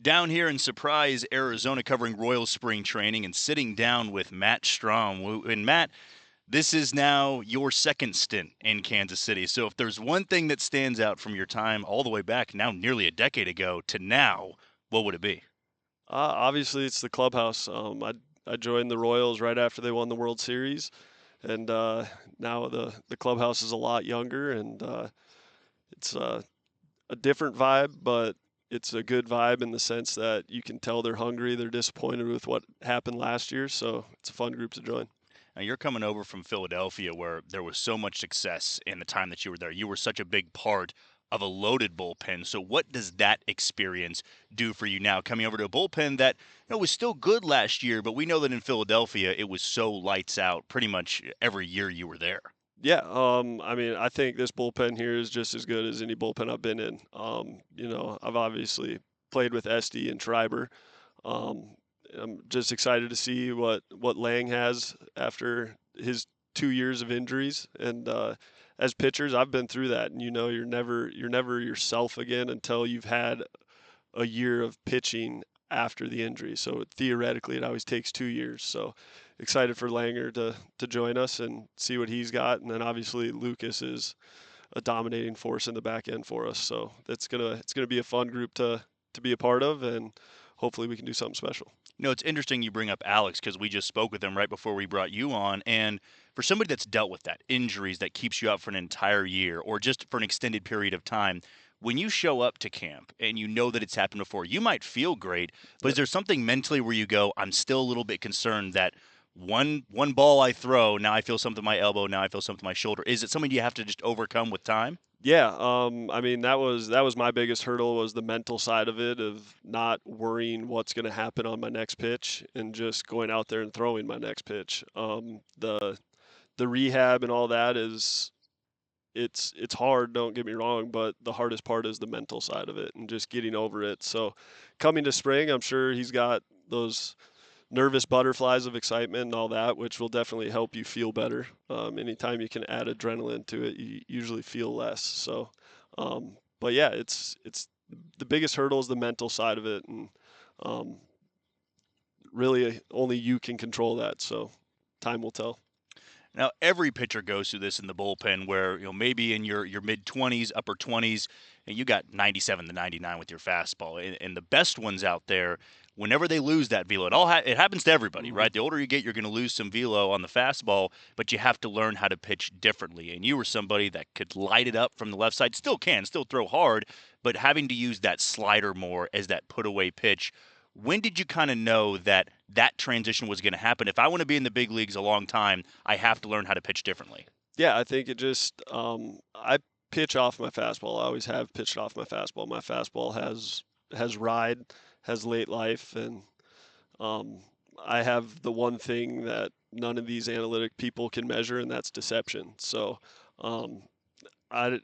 down here in Surprise, Arizona, covering Royal Spring Training and sitting down with Matt Strahm. And Matt, this is now your second stint in Kansas City. So if there's one thing that stands out from your time all the way back now nearly a decade ago to now, what would it be? Obviously, it's the clubhouse. I joined the Royals right after they won the World Series, and now the clubhouse is a lot younger, and it's a different vibe, but it's a good vibe in the sense that you can tell they're hungry, they're disappointed with what happened last year, so it's a fun group to join. Now, you're coming over from Philadelphia where there was so much success in the time that you were there. You were such a big part of a loaded bullpen. So what does that experience do for you now coming over to a bullpen that was still good last year, but we know that in Philadelphia it was so lights out pretty much every year you were there. Yeah, I mean, I think this bullpen here is just as good as any bullpen I've been in. I've obviously played with Esty and Schreiber. Um, I'm just excited to see what Lang has after his 2 years of injuries. And as pitchers, I've been through that, and you're never yourself again until you've had a year of pitching after the injury. So theoretically, it always takes 2 years. So excited for Langer to join us and see what he's got. And then obviously Lucas is a dominating force in the back end for us. So it's gonna be a fun group to be a part of, and hopefully we can do something special. It's interesting you bring up Alex because we just spoke with him right before we brought you on. And for somebody that's dealt with that, injuries that keeps you out for an entire year or just for an extended period of time, when you show up to camp and you know that it's happened before, you might feel great, but is there something mentally where you go, I'm still a little bit concerned that one ball I throw, now I feel something in my elbow, now I feel something in my shoulder. Is it something you have to just overcome with time? Yeah, I mean that was my biggest hurdle was the mental side of it of not worrying what's going to happen on my next pitch and just going out there and throwing my next pitch. The rehab and all that is it's hard, don't get me wrong, but the hardest part is the mental side of it and just getting over it. So coming to spring, I'm sure he's got those nervous butterflies of excitement and all that, which will definitely help you feel better. Anytime you can add adrenaline to it, you usually feel less. So, but yeah, it's the biggest hurdle is the mental side of it, and um, really only you can control that. So, time will tell. Now, every pitcher goes through this in the bullpen where, maybe in your mid 20s, upper 20s, and you got 97 to 99 with your fastball. And the best ones out there, whenever they lose that velo, it happens to everybody, Hmm. right? The older you get, you're going to lose some velo on the fastball, but you have to learn how to pitch differently. And you were somebody that could light it up from the left side, still throw hard, but having to use that slider more as that put away pitch. When did you kind of know that that transition was going to happen? If I want to be in the big leagues a long time, I have to learn how to pitch differently. Yeah, I think it just I pitch off my fastball. I always have pitched off my fastball. My fastball has ride, has late life, and Um, I have the one thing that none of these analytic people can measure, and that's deception. So um, I,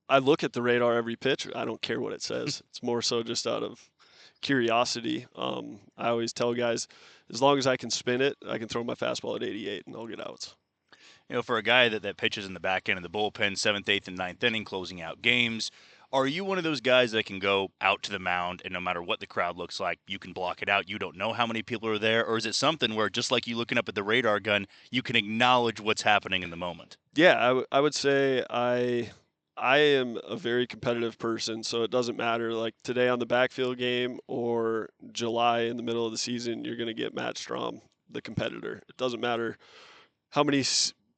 I look at the radar every pitch. I don't care what it says. It's more so just out of curiosity. I always tell guys, as long as I can spin it, I can throw my fastball at 88 and I'll get outs. For a guy that pitches in the back end of the bullpen, seventh, eighth, and ninth inning, closing out games, are you one of those guys that can go out to the mound and no matter what the crowd looks like, you can block it out? You don't know how many people are there, or is it something where just like you looking up at the radar gun, you can acknowledge what's happening in the moment? Yeah, I would say I am a very competitive person, so it doesn't matter. Like today on the backfield game or July in the middle of the season, you're going to get Matt Strahm, the competitor. It doesn't matter how many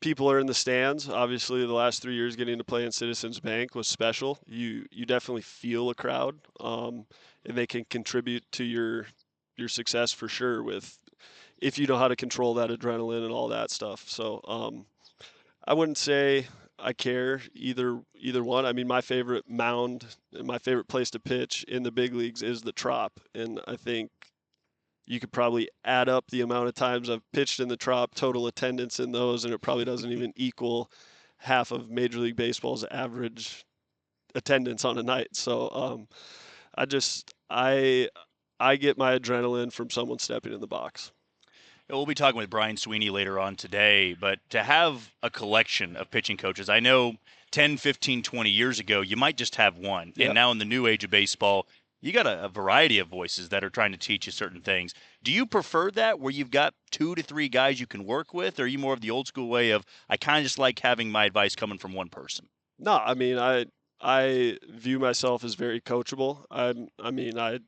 people are in the stands. Obviously, the last 3 years getting to play in Citizens Bank was special. You definitely feel a crowd, and they can contribute to your success for sure. With if you know how to control that adrenaline and all that stuff. So I wouldn't say I care either one. I mean, my favorite mound and my favorite place to pitch in the big leagues is the Trop, and I think you could probably add up the amount of times I've pitched in the Trop, total attendance in those, and it probably doesn't even equal half of Major League Baseball's average attendance on a night. So I just I get my adrenaline from someone stepping in the box. We'll be talking with Brian Sweeney later on today, but to have a collection of pitching coaches, I know 10, 15, 20 years ago, you might just have one. And Yeah. now in the new age of baseball, You got a variety of voices that are trying to teach you certain things. Do you prefer that where you've got 2 to 3 guys you can work with, or are you more of the old school way of I kind of just like having my advice coming from one person? No, I mean, I view myself as very coachable. I mean, I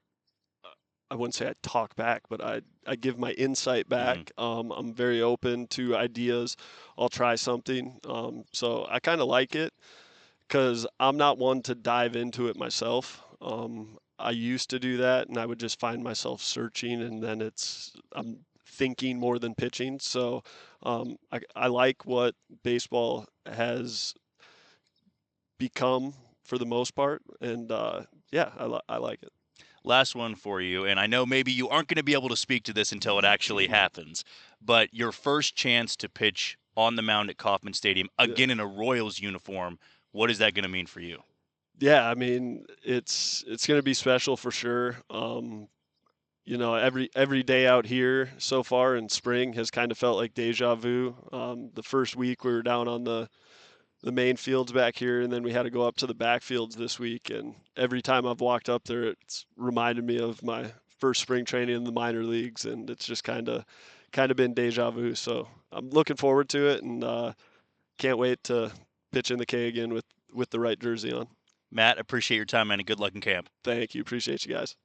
wouldn't say I talk back, but I give my insight back. Hmm. I'm very open to ideas. I'll try something. So I kind of like it because I'm not one to dive into it myself. I used to do that, and I would just find myself searching, and then I'm thinking more than pitching. So I like what baseball has become for the most part, and yeah, I like it. Last one for you, and I know maybe you aren't going to be able to speak to this until it actually happens, but your first chance to pitch on the mound at Kauffman Stadium, Yeah. again in a Royals uniform, what is that going to mean for you? Yeah, I mean, it's gonna be special for sure. Every day out here so far in spring has kind of felt like deja vu. The first week we were down on the main fields back here, and then we had to go up to the back fields this week. And every time I've walked up there, it's reminded me of my first spring training in the minor leagues, and it's just kind of been deja vu. So I'm looking forward to it, and can't wait to pitch in the K again with the right jersey on. Matt, appreciate your time, man, and good luck in camp. Thank you. Appreciate you guys.